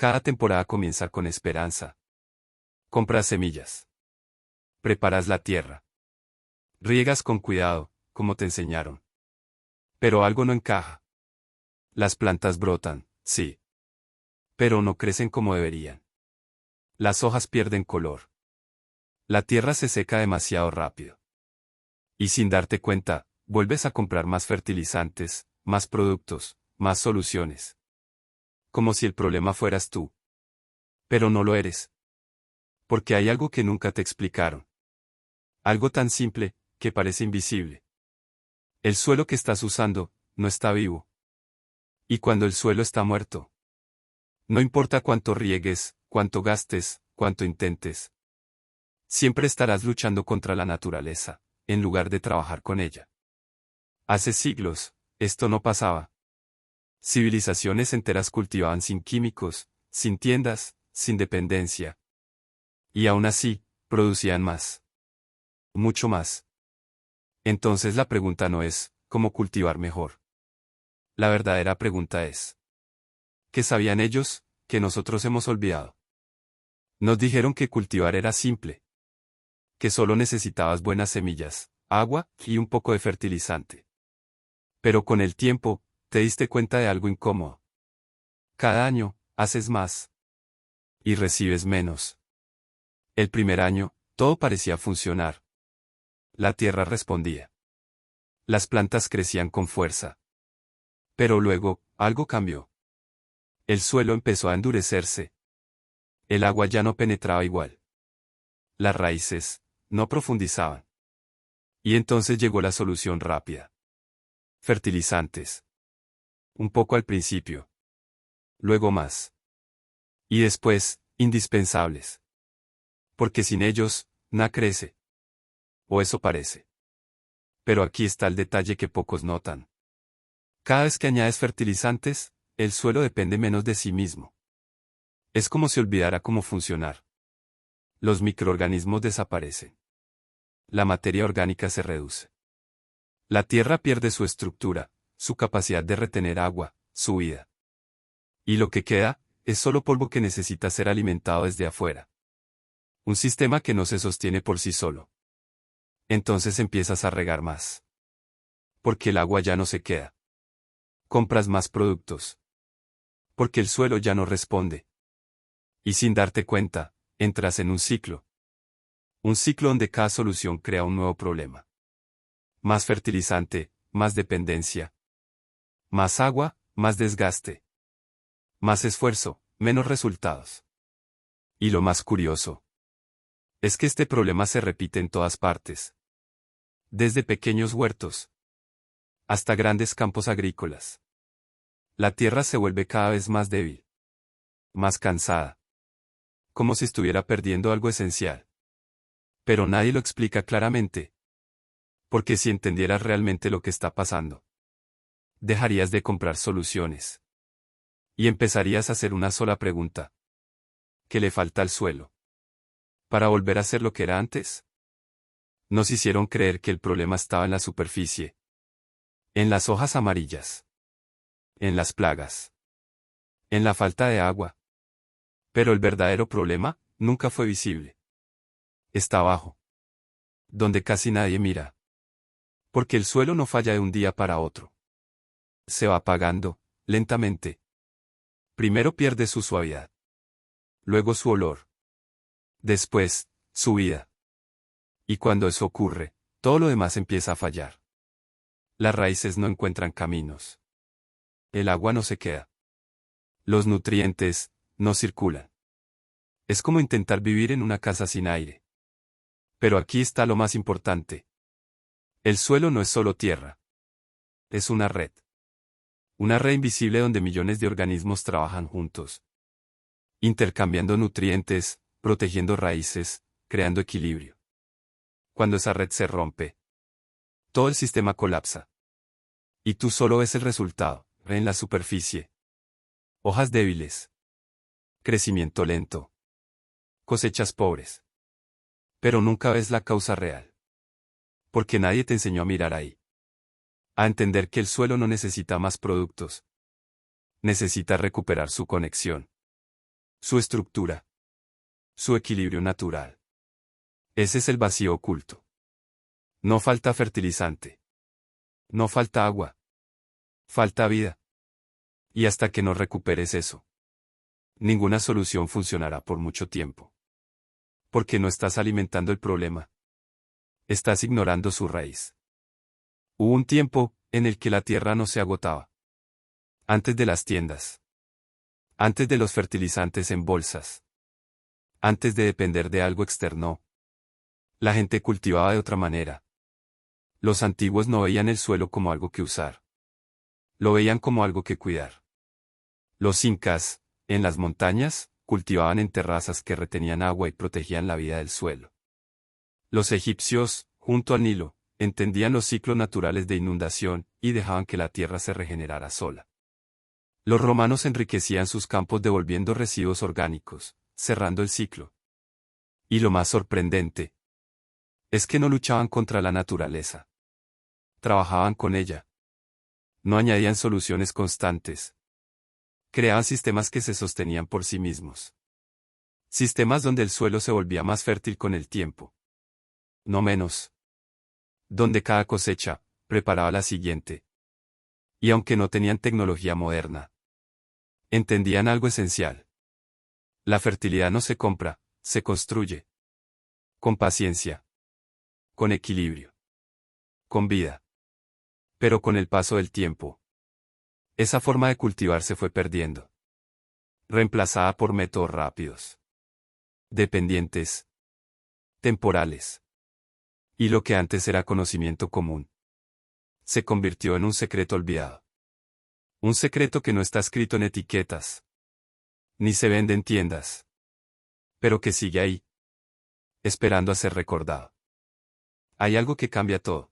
Cada temporada comienza con esperanza. Compras semillas. Preparas la tierra. Riegas con cuidado, como te enseñaron. Pero algo no encaja. Las plantas brotan, sí. Pero no crecen como deberían. Las hojas pierden color. La tierra se seca demasiado rápido. Y sin darte cuenta, vuelves a comprar más fertilizantes, más productos, más soluciones. Como si el problema fueras tú. Pero no lo eres. Porque hay algo que nunca te explicaron. Algo tan simple, que parece invisible. El suelo que estás usando, no está vivo. Y cuando el suelo está muerto, no importa cuánto riegues, cuánto gastes, cuánto intentes. Siempre estarás luchando contra la naturaleza, en lugar de trabajar con ella. Hace siglos, esto no pasaba. Civilizaciones enteras cultivaban sin químicos, sin tiendas, sin dependencia. Y aún así, producían más. Mucho más. Entonces la pregunta no es, ¿cómo cultivar mejor? La verdadera pregunta es, ¿qué sabían ellos, que nosotros hemos olvidado? Nos dijeron que cultivar era simple. Que solo necesitabas buenas semillas, agua, y un poco de fertilizante. Pero con el tiempo, te diste cuenta de algo incómodo. Cada año, haces más. Y recibes menos. El primer año, todo parecía funcionar. La tierra respondía. Las plantas crecían con fuerza. Pero luego, algo cambió. El suelo empezó a endurecerse. El agua ya no penetraba igual. Las raíces, no profundizaban. Y entonces llegó la solución rápida. Fertilizantes. Un poco al principio. Luego más. Y después, indispensables. Porque sin ellos, nada crece. O eso parece. Pero aquí está el detalle que pocos notan. Cada vez que añades fertilizantes, el suelo depende menos de sí mismo. Es como si olvidara cómo funcionar. Los microorganismos desaparecen. La materia orgánica se reduce. La tierra pierde su estructura, su capacidad de retener agua, su vida. Y lo que queda, es solo polvo que necesita ser alimentado desde afuera. Un sistema que no se sostiene por sí solo. Entonces empiezas a regar más. Porque el agua ya no se queda. Compras más productos. Porque el suelo ya no responde. Y sin darte cuenta, entras en un ciclo. Un ciclo donde cada solución crea un nuevo problema. Más fertilizante, más dependencia. Más agua, más desgaste. Más esfuerzo, menos resultados. Y lo más curioso es que este problema se repite en todas partes. Desde pequeños huertos hasta grandes campos agrícolas. La tierra se vuelve cada vez más débil. Más cansada. Como si estuviera perdiendo algo esencial. Pero nadie lo explica claramente. Porque si entendieras realmente lo que está pasando, dejarías de comprar soluciones. Y empezarías a hacer una sola pregunta. ¿Qué le falta al suelo? ¿Para volver a ser lo que era antes? Nos hicieron creer que el problema estaba en la superficie. En las hojas amarillas. En las plagas. En la falta de agua. Pero el verdadero problema, nunca fue visible. Está abajo. Donde casi nadie mira. Porque el suelo no falla de un día para otro. Se va apagando, lentamente. Primero pierde su suavidad. Luego su olor. Después, su vida. Y cuando eso ocurre, todo lo demás empieza a fallar. Las raíces no encuentran caminos. El agua no se queda. Los nutrientes, no circulan. Es como intentar vivir en una casa sin aire. Pero aquí está lo más importante. El suelo no es solo tierra. Es una red. Una red invisible donde millones de organismos trabajan juntos. Intercambiando nutrientes, protegiendo raíces, creando equilibrio. Cuando esa red se rompe, todo el sistema colapsa. Y tú solo ves el resultado, en la superficie. Hojas débiles. Crecimiento lento. Cosechas pobres. Pero nunca ves la causa real. Porque nadie te enseñó a mirar ahí. A entender que el suelo no necesita más productos. Necesita recuperar su conexión. su estructura, su equilibrio natural. Ese es el vacío oculto. No falta fertilizante. No falta agua. Falta vida. Y hasta que no recuperes eso, ninguna solución funcionará por mucho tiempo. Porque no estás alimentando el problema. Estás ignorando su raíz. Hubo un tiempo en el que la tierra no se agotaba. Antes de las tiendas. Antes de los fertilizantes en bolsas. Antes de depender de algo externo. La gente cultivaba de otra manera. Los antiguos no veían el suelo como algo que usar. Lo veían como algo que cuidar. Los incas, en las montañas, cultivaban en terrazas que retenían agua y protegían la vida del suelo. Los egipcios, junto al Nilo, entendían los ciclos naturales de inundación y dejaban que la tierra se regenerara sola. Los romanos enriquecían sus campos devolviendo residuos orgánicos, cerrando el ciclo. Y lo más sorprendente es que no luchaban contra la naturaleza. Trabajaban con ella. No añadían soluciones constantes. Creaban sistemas que se sostenían por sí mismos. Sistemas donde el suelo se volvía más fértil con el tiempo. No menos. Donde cada cosecha preparaba la siguiente. Y aunque no tenían tecnología moderna, entendían algo esencial. La fertilidad no se compra, se construye. Con paciencia. Con equilibrio. Con vida. Pero con el paso del tiempo, esa forma de cultivar se fue perdiendo. Reemplazada por métodos rápidos. Dependientes. Temporales. Y lo que antes era conocimiento común, se convirtió en un secreto olvidado. Un secreto que no está escrito en etiquetas. Ni se vende en tiendas. Pero que sigue ahí. Esperando a ser recordado. Hay algo que cambia todo.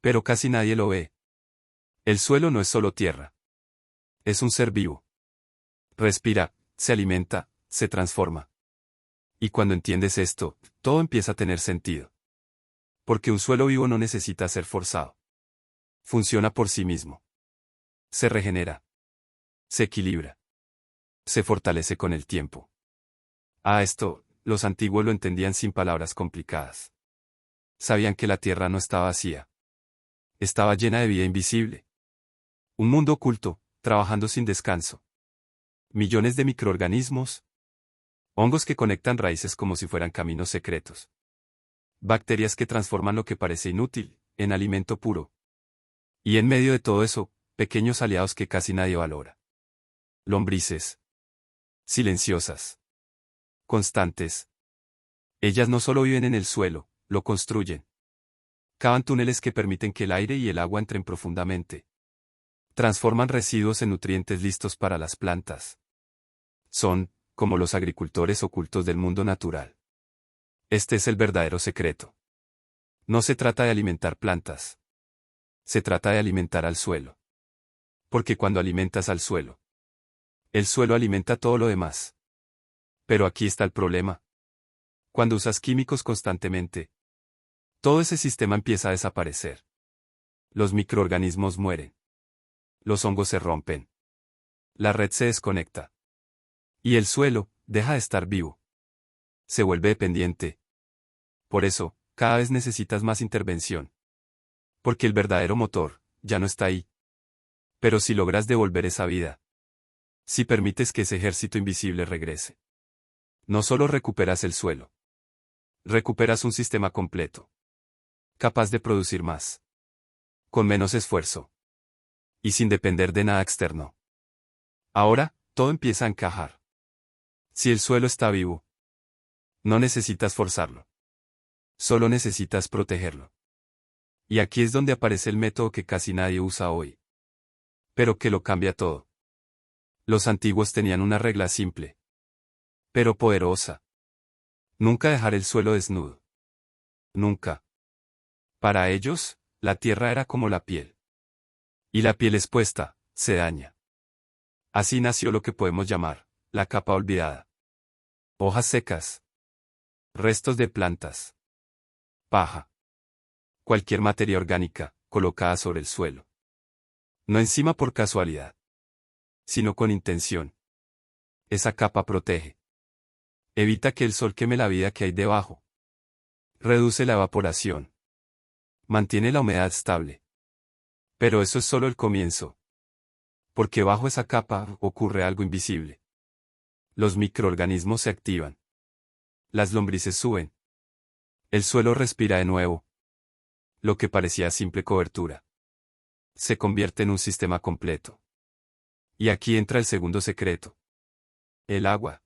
Pero casi nadie lo ve. El suelo no es solo tierra. Es un ser vivo. Respira, se alimenta, se transforma. Y cuando entiendes esto, todo empieza a tener sentido. Porque un suelo vivo no necesita ser forzado. Funciona por sí mismo. Se regenera. Se equilibra. Se fortalece con el tiempo. A esto, los antiguos lo entendían sin palabras complicadas. Sabían que la tierra no estaba vacía. Estaba llena de vida invisible. Un mundo oculto, trabajando sin descanso. Millones de microorganismos. Hongos que conectan raíces como si fueran caminos secretos. Bacterias que transforman lo que parece inútil, en alimento puro. Y en medio de todo eso, pequeños aliados que casi nadie valora. Lombrices. Silenciosas. Constantes. Ellas no solo viven en el suelo, lo construyen. Cavan túneles que permiten que el aire y el agua entren profundamente. Transforman residuos en nutrientes listos para las plantas. Son, como los agricultores ocultos del mundo natural. Este es el verdadero secreto. No se trata de alimentar plantas. Se trata de alimentar al suelo. Porque cuando alimentas al suelo, el suelo alimenta todo lo demás. Pero aquí está el problema. Cuando usas químicos constantemente, todo ese sistema empieza a desaparecer. Los microorganismos mueren. Los hongos se rompen. La red se desconecta. Y el suelo deja de estar vivo. Se vuelve dependiente. Por eso, cada vez necesitas más intervención. Porque el verdadero motor ya no está ahí. Pero si logras devolver esa vida, si permites que ese ejército invisible regrese, no solo recuperas el suelo, recuperas un sistema completo, capaz de producir más, con menos esfuerzo, y sin depender de nada externo. Ahora, todo empieza a encajar. Si el suelo está vivo, no necesitas forzarlo. Solo necesitas protegerlo. Y aquí es donde aparece el método que casi nadie usa hoy. Pero que lo cambia todo. Los antiguos tenían una regla simple, pero poderosa. Nunca dejar el suelo desnudo. Nunca. Para ellos, la tierra era como la piel. Y la piel expuesta, se daña. Así nació lo que podemos llamar, la capa olvidada. Hojas secas. Restos de plantas. Paja. Cualquier materia orgánica, colocada sobre el suelo. No encima por casualidad, sino con intención. Esa capa protege. Evita que el sol queme la vida que hay debajo. Reduce la evaporación. Mantiene la humedad estable. Pero eso es solo el comienzo. Porque bajo esa capa ocurre algo invisible. Los microorganismos se activan. Las lombrices suben. El suelo respira de nuevo. Lo que parecía simple cobertura se convierte en un sistema completo. Y aquí entra el segundo secreto. El agua.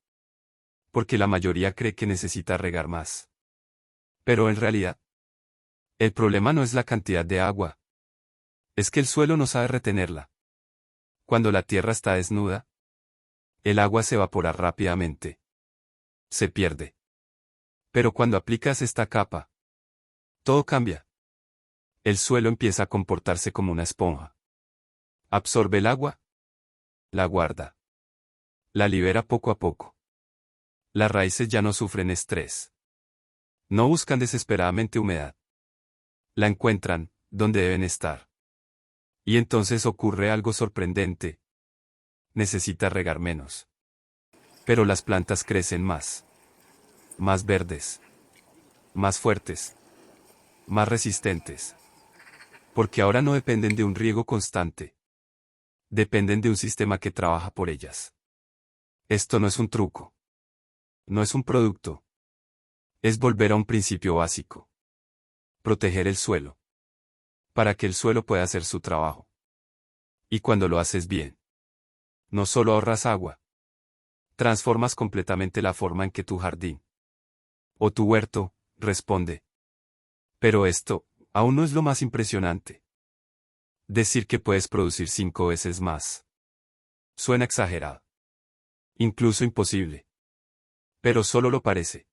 Porque la mayoría cree que necesita regar más. Pero en realidad, el problema no es la cantidad de agua. Es que el suelo no sabe retenerla. Cuando la tierra está desnuda, el agua se evapora rápidamente. Se pierde. Pero cuando aplicas esta capa, todo cambia. El suelo empieza a comportarse como una esponja. Absorbe el agua, la guarda, la libera poco a poco. Las raíces ya no sufren estrés. No buscan desesperadamente humedad. La encuentran donde deben estar. Y entonces ocurre algo sorprendente. Necesita regar menos. Pero las plantas crecen más verdes, más fuertes, más resistentes. Porque ahora no dependen de un riego constante. Dependen de un sistema que trabaja por ellas. Esto no es un truco. No es un producto. Es volver a un principio básico. Proteger el suelo. Para que el suelo pueda hacer su trabajo. Y cuando lo haces bien, no solo ahorras agua. Transformas completamente la forma en que tu jardín o tu huerto responde. Pero esto aún no es lo más impresionante. Decir que puedes producir 5 veces más. Suena exagerado. Incluso imposible. Pero solo lo parece.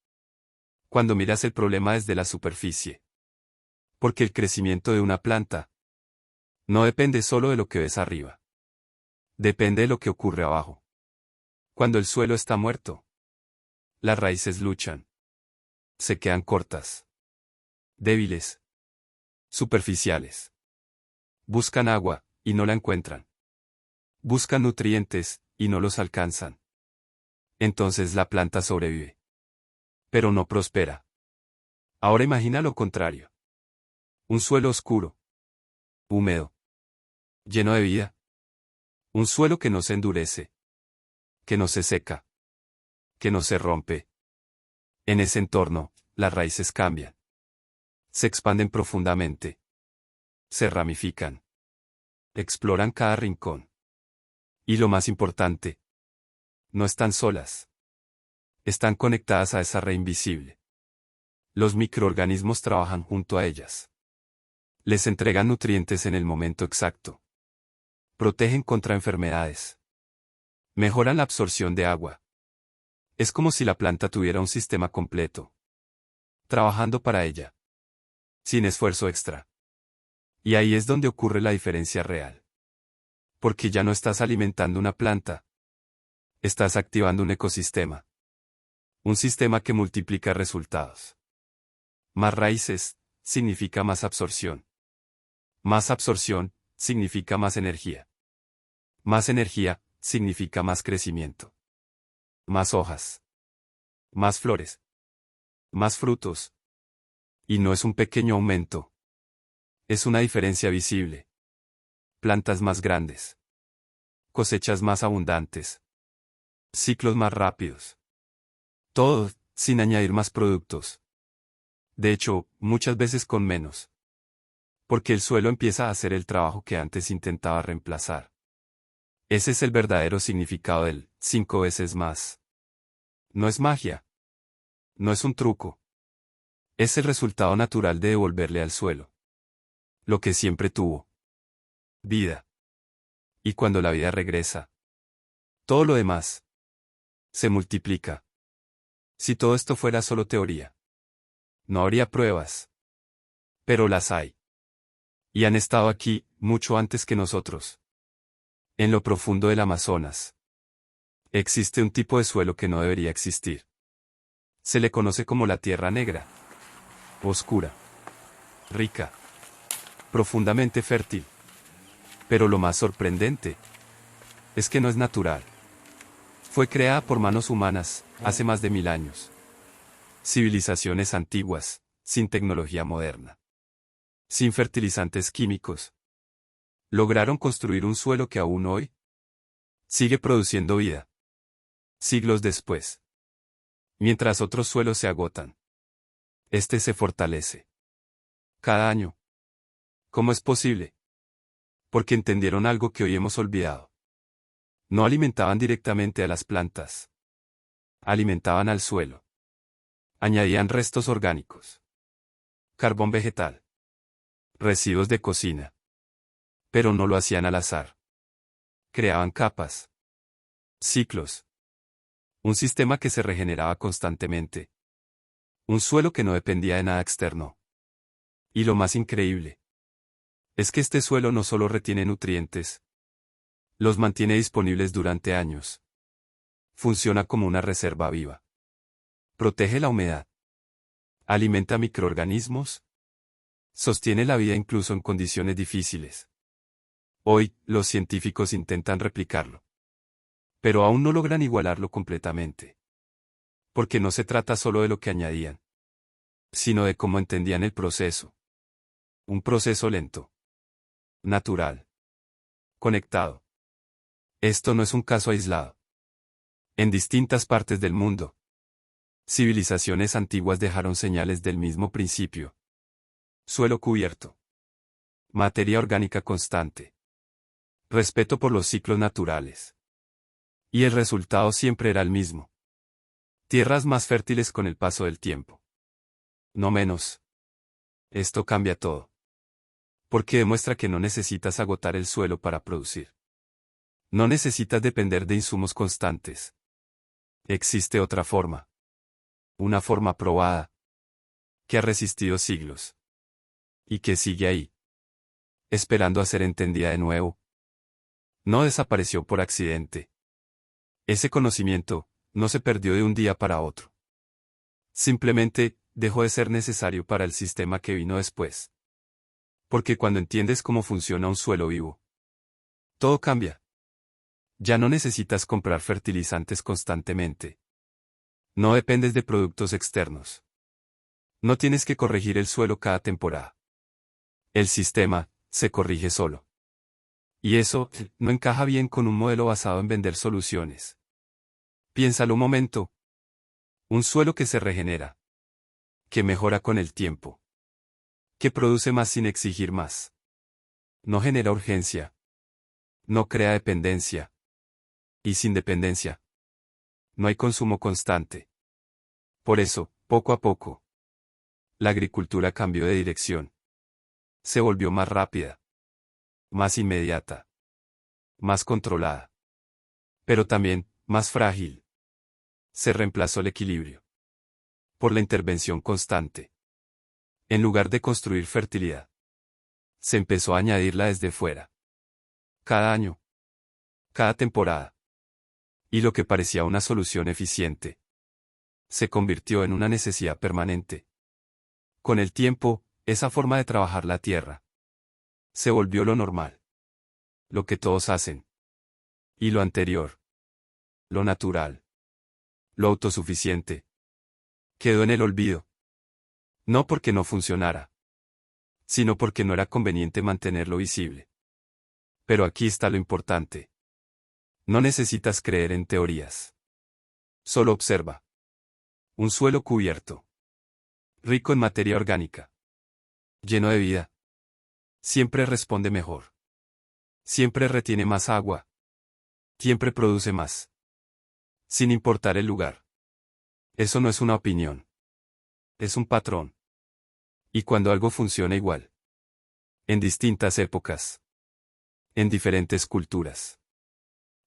Cuando miras el problema desde la superficie. Porque el crecimiento de una planta no depende solo de lo que ves arriba. Depende de lo que ocurre abajo. Cuando el suelo está muerto, las raíces luchan. Se quedan cortas. Débiles. Superficiales. Buscan agua, y no la encuentran. Buscan nutrientes, y no los alcanzan. Entonces la planta sobrevive. Pero no prospera. Ahora imagina lo contrario. Un suelo oscuro. Húmedo. Lleno de vida. Un suelo que no se endurece. Que no se seca. Que no se rompe. En ese entorno, las raíces cambian. Se expanden profundamente. Se ramifican. Exploran cada rincón. Y lo más importante, no están solas. Están conectadas a esa red invisible. Los microorganismos trabajan junto a ellas. Les entregan nutrientes en el momento exacto. Protegen contra enfermedades. Mejoran la absorción de agua. Es como si la planta tuviera un sistema completo. Trabajando para ella. Sin esfuerzo extra. Y ahí es donde ocurre la diferencia real. Porque ya no estás alimentando una planta. Estás activando un ecosistema. Un sistema que multiplica resultados. Más raíces, significa más absorción. Más absorción, significa más energía. Más energía, significa más crecimiento. Más hojas. Más flores. Más frutos. Y no es un pequeño aumento. Es una diferencia visible. Plantas más grandes. Cosechas más abundantes. Ciclos más rápidos. Todo, sin añadir más productos. De hecho, muchas veces con menos. Porque el suelo empieza a hacer el trabajo que antes intentaba reemplazar. Ese es el verdadero significado del 5 veces más. No es magia. No es un truco. Es el resultado natural de devolverle al suelo lo que siempre tuvo. Vida. Y cuando la vida regresa, todo lo demás se multiplica. Si todo esto fuera solo teoría, no habría pruebas. Pero las hay. Y han estado aquí, mucho antes que nosotros. En lo profundo del Amazonas. Existe un tipo de suelo que no debería existir. Se le conoce como la tierra negra. Oscura. Rica. Profundamente fértil. Pero lo más sorprendente es que no es natural. Fue creada por manos humanas, hace más de 1000 años. Civilizaciones antiguas, sin tecnología moderna. Sin fertilizantes químicos. Lograron construir un suelo que aún hoy sigue produciendo vida. Siglos después. Mientras otros suelos se agotan, este se fortalece. Cada año. ¿Cómo es posible? Porque entendieron algo que hoy hemos olvidado. No alimentaban directamente a las plantas. Alimentaban al suelo. Añadían restos orgánicos. Carbón vegetal. Residuos de cocina. Pero no lo hacían al azar. Creaban capas. Ciclos. Un sistema que se regeneraba constantemente. Un suelo que no dependía de nada externo. Y lo más increíble es que este suelo no solo retiene nutrientes, los mantiene disponibles durante años. Funciona como una reserva viva. Protege la humedad. Alimenta microorganismos. Sostiene la vida incluso en condiciones difíciles. Hoy, los científicos intentan replicarlo. Pero aún no logran igualarlo completamente. Porque no se trata solo de lo que añadían, sino de cómo entendían el proceso. Un proceso lento. Natural. Conectado. Esto no es un caso aislado. En distintas partes del mundo, civilizaciones antiguas dejaron señales del mismo principio. Suelo cubierto. Materia orgánica constante. Respeto por los ciclos naturales. Y el resultado siempre era el mismo. Tierras más fértiles con el paso del tiempo. No menos. Esto cambia todo. Porque demuestra que no necesitas agotar el suelo para producir. No necesitas depender de insumos constantes. Existe otra forma. Una forma probada. Que ha resistido siglos. Y que sigue ahí. Esperando a ser entendida de nuevo. No desapareció por accidente. Ese conocimiento no se perdió de un día para otro. Simplemente dejó de ser necesario para el sistema que vino después. Porque cuando entiendes cómo funciona un suelo vivo, todo cambia. Ya no necesitas comprar fertilizantes constantemente. No dependes de productos externos. No tienes que corregir el suelo cada temporada. El sistema se corrige solo. Y eso no encaja bien con un modelo basado en vender soluciones. Piénsalo un momento. Un suelo que se regenera. Que mejora con el tiempo. Que produce más sin exigir más. No genera urgencia. No crea dependencia. Y sin dependencia, no hay consumo constante. Por eso, poco a poco, la agricultura cambió de dirección. Se volvió más rápida. Más inmediata. Más controlada. Pero también, más frágil. Se reemplazó el equilibrio por la intervención constante. En lugar de construir fertilidad, se empezó a añadirla desde fuera. Cada año. Cada temporada. Y lo que parecía una solución eficiente, se convirtió en una necesidad permanente. Con el tiempo, esa forma de trabajar la tierra se volvió lo normal. Lo que todos hacen. Y lo anterior. Lo natural. Lo autosuficiente. Quedó en el olvido. No porque no funcionara, sino porque no era conveniente mantenerlo visible. Pero aquí está lo importante. No necesitas creer en teorías. Solo observa. Un suelo cubierto. Rico en materia orgánica. Lleno de vida. Siempre responde mejor. Siempre retiene más agua. Siempre produce más. Sin importar el lugar. Eso no es una opinión. Es un patrón. Y cuando algo funciona igual. En distintas épocas. En diferentes culturas.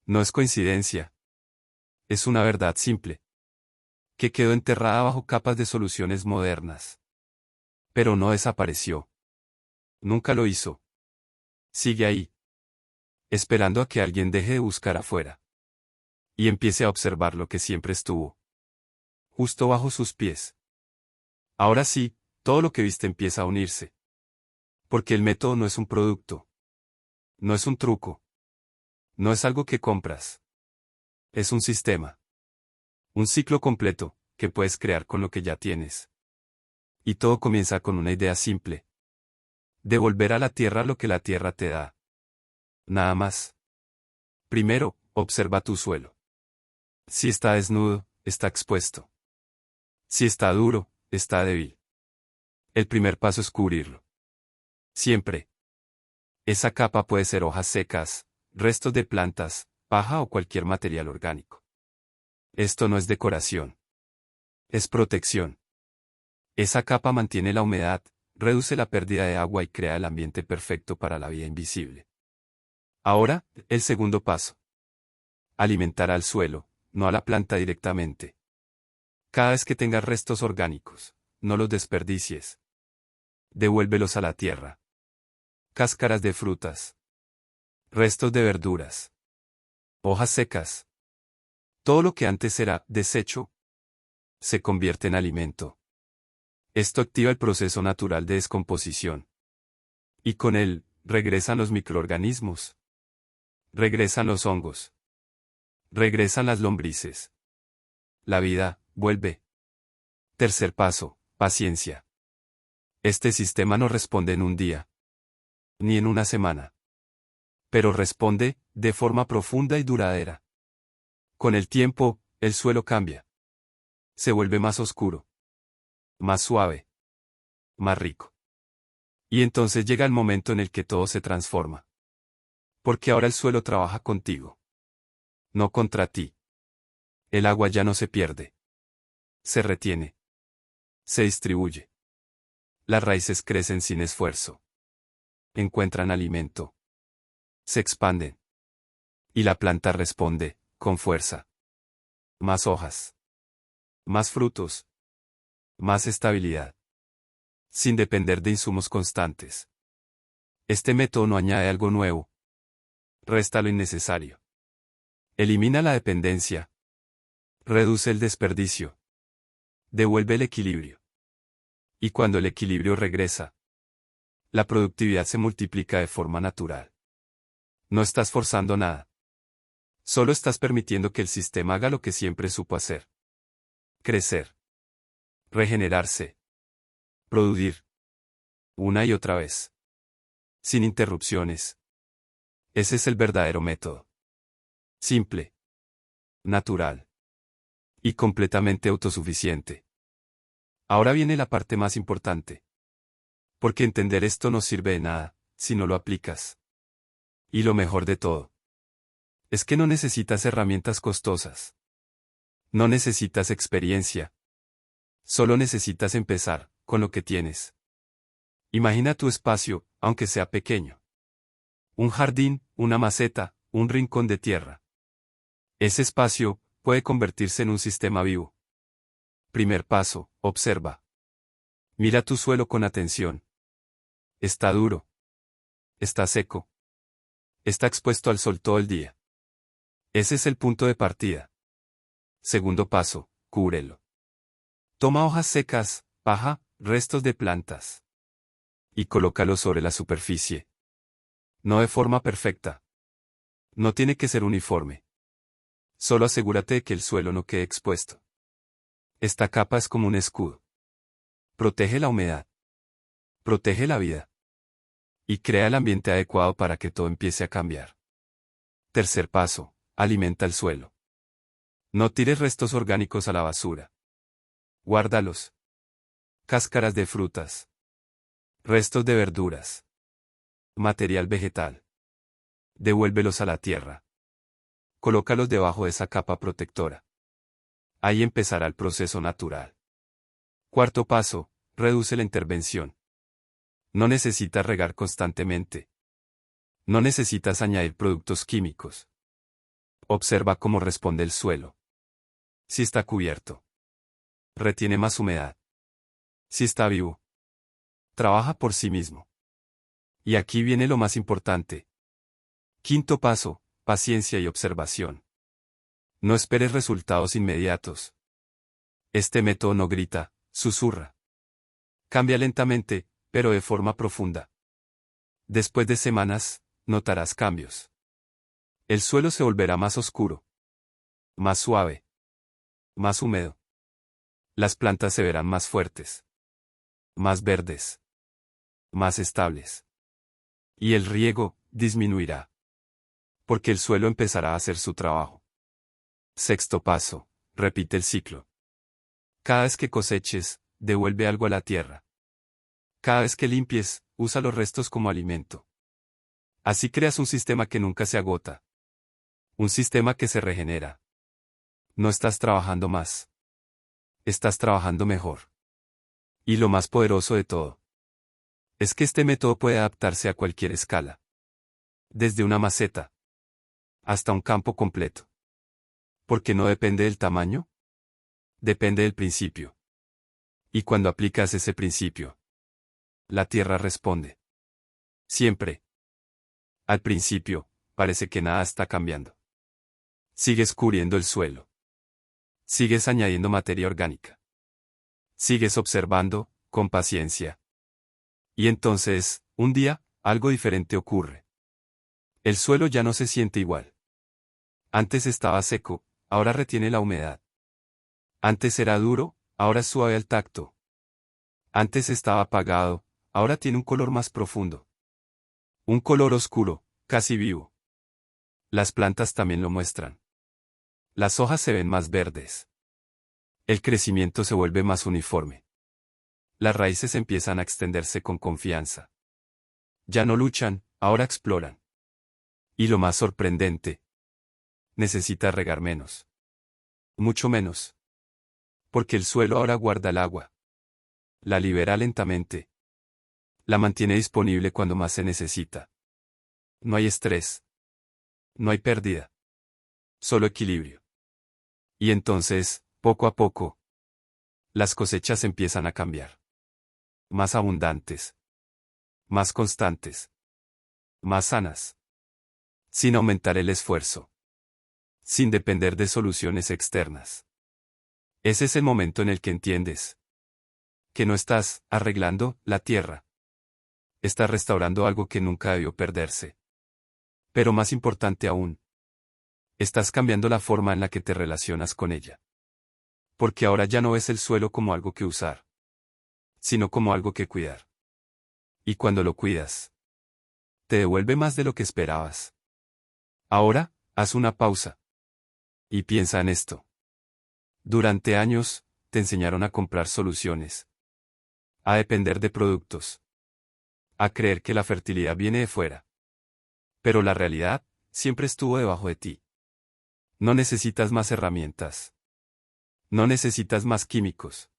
No es coincidencia. Es una verdad simple. Que quedó enterrada bajo capas de soluciones modernas. Pero no desapareció. Nunca lo hizo. Sigue ahí. Esperando a que alguien deje de buscar afuera. Y empiece a observar lo que siempre estuvo. Justo bajo sus pies. Ahora sí, todo lo que viste empieza a unirse. Porque el método no es un producto. No es un truco. No es algo que compras. Es un sistema. Un ciclo completo, que puedes crear con lo que ya tienes. Y todo comienza con una idea simple. Devolver a la tierra lo que la tierra te da. Nada más. Primero, observa tu suelo. Si está desnudo, está expuesto. Si está duro, está débil. El primer paso es cubrirlo. Siempre. Esa capa puede ser hojas secas, restos de plantas, paja o cualquier material orgánico. Esto no es decoración. Es protección. Esa capa mantiene la humedad, reduce la pérdida de agua y crea el ambiente perfecto para la vida invisible. Ahora, el segundo paso. Alimentar al suelo, no a la planta directamente. Cada vez que tengas restos orgánicos, no los desperdicies. Devuélvelos a la tierra. Cáscaras de frutas. Restos de verduras. Hojas secas. Todo lo que antes era desecho, se convierte en alimento. Esto activa el proceso natural de descomposición. Y con él, regresan los microorganismos. Regresan los hongos. Regresan las lombrices. La vida, vuelve. Tercer paso, paciencia. Este sistema no responde en un día. Ni en una semana. Pero responde, de forma profunda y duradera. Con el tiempo, el suelo cambia. Se vuelve más oscuro. Más suave. Más rico. Y entonces llega el momento en el que todo se transforma. Porque ahora el suelo trabaja contigo. No contra ti. El agua ya no se pierde. Se retiene. Se distribuye. Las raíces crecen sin esfuerzo. Encuentran alimento. Se expanden. Y la planta responde, con fuerza. Más hojas. Más frutos. Más estabilidad. Sin depender de insumos constantes. Este método no añade algo nuevo. Resta lo innecesario. Elimina la dependencia. Reduce el desperdicio. Devuelve el equilibrio. Y cuando el equilibrio regresa, la productividad se multiplica de forma natural. No estás forzando nada. Solo estás permitiendo que el sistema haga lo que siempre supo hacer. Crecer. Regenerarse. Producir. Una y otra vez. Sin interrupciones. Ese es el verdadero método. Simple. Natural. Y completamente autosuficiente. Ahora viene la parte más importante. Porque entender esto no sirve de nada, si no lo aplicas. Y lo mejor de todo. Es que no necesitas herramientas costosas. No necesitas experiencia. Solo necesitas empezar, con lo que tienes. Imagina tu espacio, aunque sea pequeño. Un jardín, una maceta, un rincón de tierra. Ese espacio puede convertirse en un sistema vivo. Primer paso, observa. Mira tu suelo con atención. Está duro. Está seco. Está expuesto al sol todo el día. Ese es el punto de partida. Segundo paso, cúbrelo. Toma hojas secas, paja, restos de plantas. Y colócalos sobre la superficie. No de forma perfecta. No tiene que ser uniforme. Solo asegúrate de que el suelo no quede expuesto. Esta capa es como un escudo. Protege la humedad. Protege la vida. Y crea el ambiente adecuado para que todo empiece a cambiar. Tercer paso, alimenta el suelo. No tires restos orgánicos a la basura. Guárdalos. Cáscaras de frutas. Restos de verduras. Material vegetal. Devuélvelos a la tierra. Colócalos debajo de esa capa protectora. Ahí empezará el proceso natural. Cuarto paso, reduce la intervención. No necesitas regar constantemente. No necesitas añadir productos químicos. Observa cómo responde el suelo. Si está cubierto, retiene más humedad. Si está vivo, trabaja por sí mismo. Y aquí viene lo más importante. Quinto paso, paciencia y observación. No esperes resultados inmediatos. Este método no grita, susurra. Cambia lentamente, pero de forma profunda. Después de semanas, notarás cambios. El suelo se volverá más oscuro. más suave, más húmedo. Las plantas se verán más fuertes, más verdes, más estables. Y el riego disminuirá, porque el suelo empezará a hacer su trabajo. Sexto paso, repite el ciclo. Cada vez que coseches, devuelve algo a la tierra. Cada vez que limpies, usa los restos como alimento. Así creas un sistema que nunca se agota. Un sistema que se regenera. No estás trabajando más. Estás trabajando mejor. Y lo más poderoso de todo es que este método puede adaptarse a cualquier escala. Desde una maceta hasta un campo completo. Porque no depende del tamaño, depende del principio. Y cuando aplicas ese principio, la tierra responde. Siempre. Al principio, parece que nada está cambiando. Sigues cubriendo el suelo. Sigues añadiendo materia orgánica. Sigues observando, con paciencia. Y entonces, un día, algo diferente ocurre. El suelo ya no se siente igual. Antes estaba seco, ahora retiene la humedad. Antes era duro, ahora es suave al tacto. Antes estaba apagado, ahora tiene un color más profundo. Un color oscuro, casi vivo. Las plantas también lo muestran. Las hojas se ven más verdes. El crecimiento se vuelve más uniforme. Las raíces empiezan a extenderse con confianza. Ya no luchan, ahora exploran. Y lo más sorprendente, necesita regar menos. Mucho menos. Porque el suelo ahora guarda el agua. La libera lentamente. La mantiene disponible cuando más se necesita. No hay estrés. No hay pérdida. Solo equilibrio. Y entonces, poco a poco, las cosechas empiezan a cambiar. Más abundantes. Más constantes. Más sanas. Sin aumentar el esfuerzo. Sin depender de soluciones externas. Ese es el momento en el que entiendes que no estás arreglando la tierra. Estás restaurando algo que nunca debió perderse. Pero más importante aún, estás cambiando la forma en la que te relacionas con ella. Porque ahora ya no ves el suelo como algo que usar, sino como algo que cuidar. Y cuando lo cuidas, te devuelve más de lo que esperabas. Ahora, haz una pausa. Y piensa en esto. Durante años, te enseñaron a comprar soluciones. A depender de productos. A creer que la fertilidad viene de fuera. Pero la realidad, siempre estuvo debajo de ti. No necesitas más herramientas. No necesitas más químicos.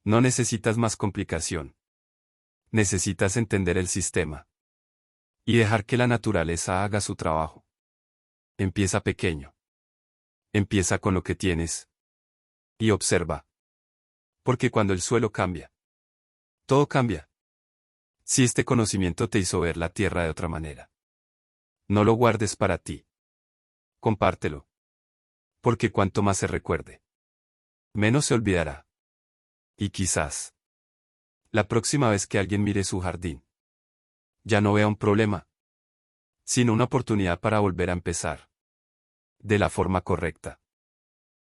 No necesitas más complicación. Necesitas entender el sistema. Y dejar que la naturaleza haga su trabajo. Empieza pequeño. Empieza con lo que tienes. Y observa. Porque cuando el suelo cambia, todo cambia. Si este conocimiento te hizo ver la tierra de otra manera, no lo guardes para ti. Compártelo. Porque cuanto más se recuerde, menos se olvidará. Y quizás, la próxima vez que alguien mire su jardín, ya no vea un problema, sino una oportunidad para volver a empezar. De la forma correcta.